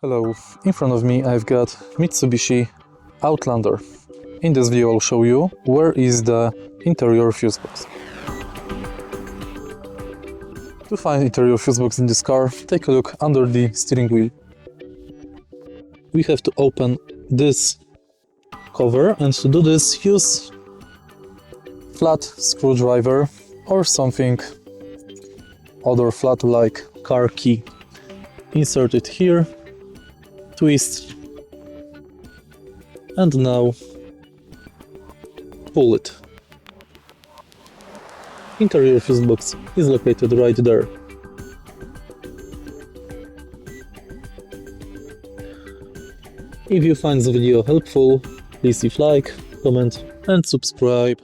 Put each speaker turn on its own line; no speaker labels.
Hello, in front of me I've got MITSUBISHI Outlander. In this video I'll show you where is the interior fuse box. To find interior fuse box in this car, take a look under the steering wheel. We have to open this cover, and to do this use flat screwdriver or something other flat like car key. Insert it here, twist, and now pull it. Interior fuse box is located right there. If you find the video helpful, please leave like, comment and subscribe.